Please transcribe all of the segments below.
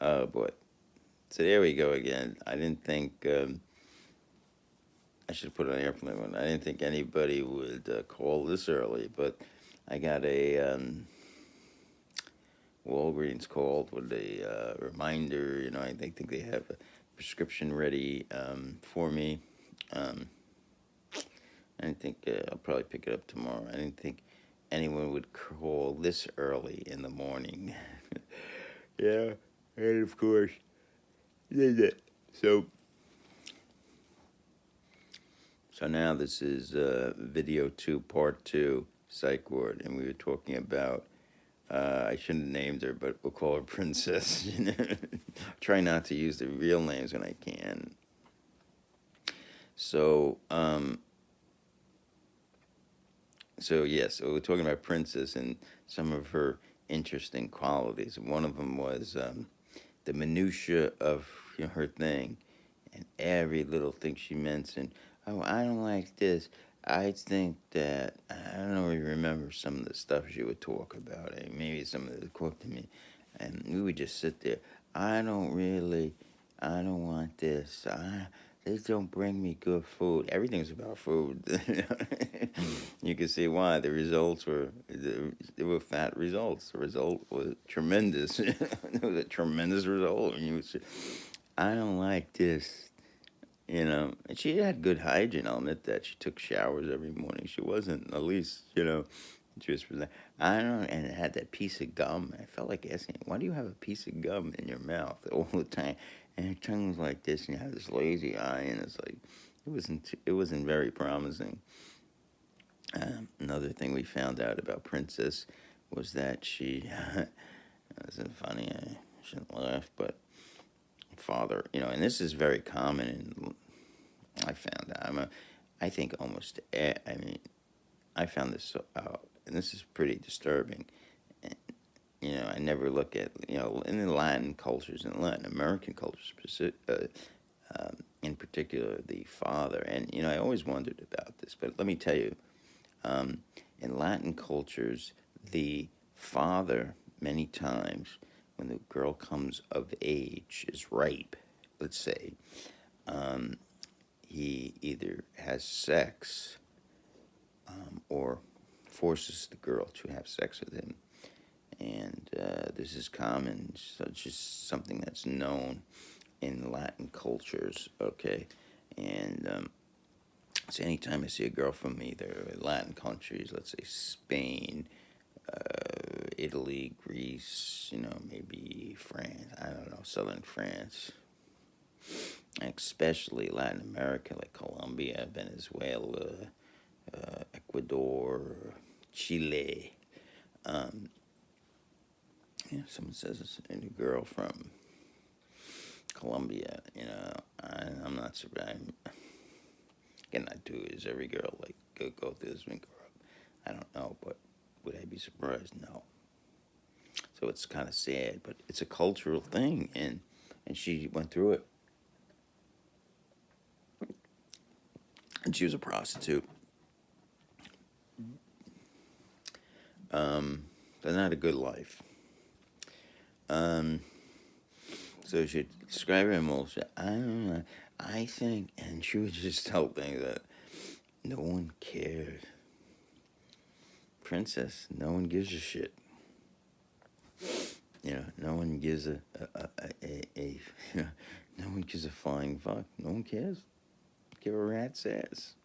Oh boy. So there we go again. I didn't think I should put it on airplane mode. I didn't think anybody would call this early, but I got a Walgreens called with a reminder. They think they have a prescription ready for me. Um, I didn't think I'll probably pick it up tomorrow. I didn't think anyone would call this early in the morning. Yeah, and of course, they did. So now this is video 2, part 2, Psych Ward, and we were talking about. I shouldn't have named her, but we'll call her Princess. Try not to use the real names when I can. So, so we're talking about Princess and some of her interesting qualities. One of them was the minutia of her thing, and every little thing she mentioned. Oh, I don't like this. I think that I don't know if you remember some of the stuff she would talk about. Maybe some of the quote to me, and we would just sit there. I don't want this. They don't bring me good food. Everything's about food. You can see why the results they were fat results. The result was tremendous. It was a tremendous result. And you would say, I don't like this. And she had good hygiene. I'll admit that. She took showers every morning. She wasn't, at least, she was, I don't know, and it had that piece of gum. I felt like asking, why do you have a piece of gum in your mouth all the time? And her tongue was like this, and you have this lazy eye, and it's like, it wasn't very promising. Another thing we found out about Princess was that she, isn't funny, I shouldn't laugh, but father, and this is very common in, I found out, I think almost, I found this out, and this is pretty disturbing. And, I never look at, in the Latin cultures, in Latin American cultures, in particular, the father. And, I always wondered about this, but let me tell you, in Latin cultures, the father, many times, when the girl comes of age, is ripe, let's say, he either has sex or forces the girl to have sex with him. And this is common, so it's just something that's known in Latin cultures, okay? And so anytime I see a girl from either Latin countries, let's say Spain, Italy, Greece, maybe France, I don't know, southern France, especially Latin America, like Colombia, Venezuela, Ecuador, Chile. Someone says it's a new girl from Colombia. I'm not surprised. Again, I do is every girl like go through this and grow up. I don't know, but would I be surprised? No. So it's kind of sad, but it's a cultural thing, and she went through it. And she was a prostitute. But not a good life. So she described her emotion. I don't know. I think, and she would just tell things that no one cares. Princess, no one gives a shit. No one gives a no one gives a flying fuck. No one cares. Give a rat's ass.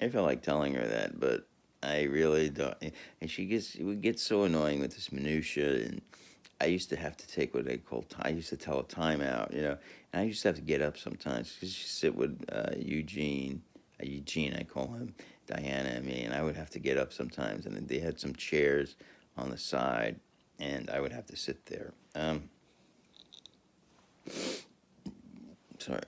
I felt like telling her that, but I really don't. And it would get so annoying with this minutia, and I used to have to take what they call time. I used to tell a timeout, and I used to have to get up sometimes because she sit with Eugene, I call him, Diana, and me, and I would have to get up sometimes, and they had some chairs on the side, and I would have to sit there. Sorry.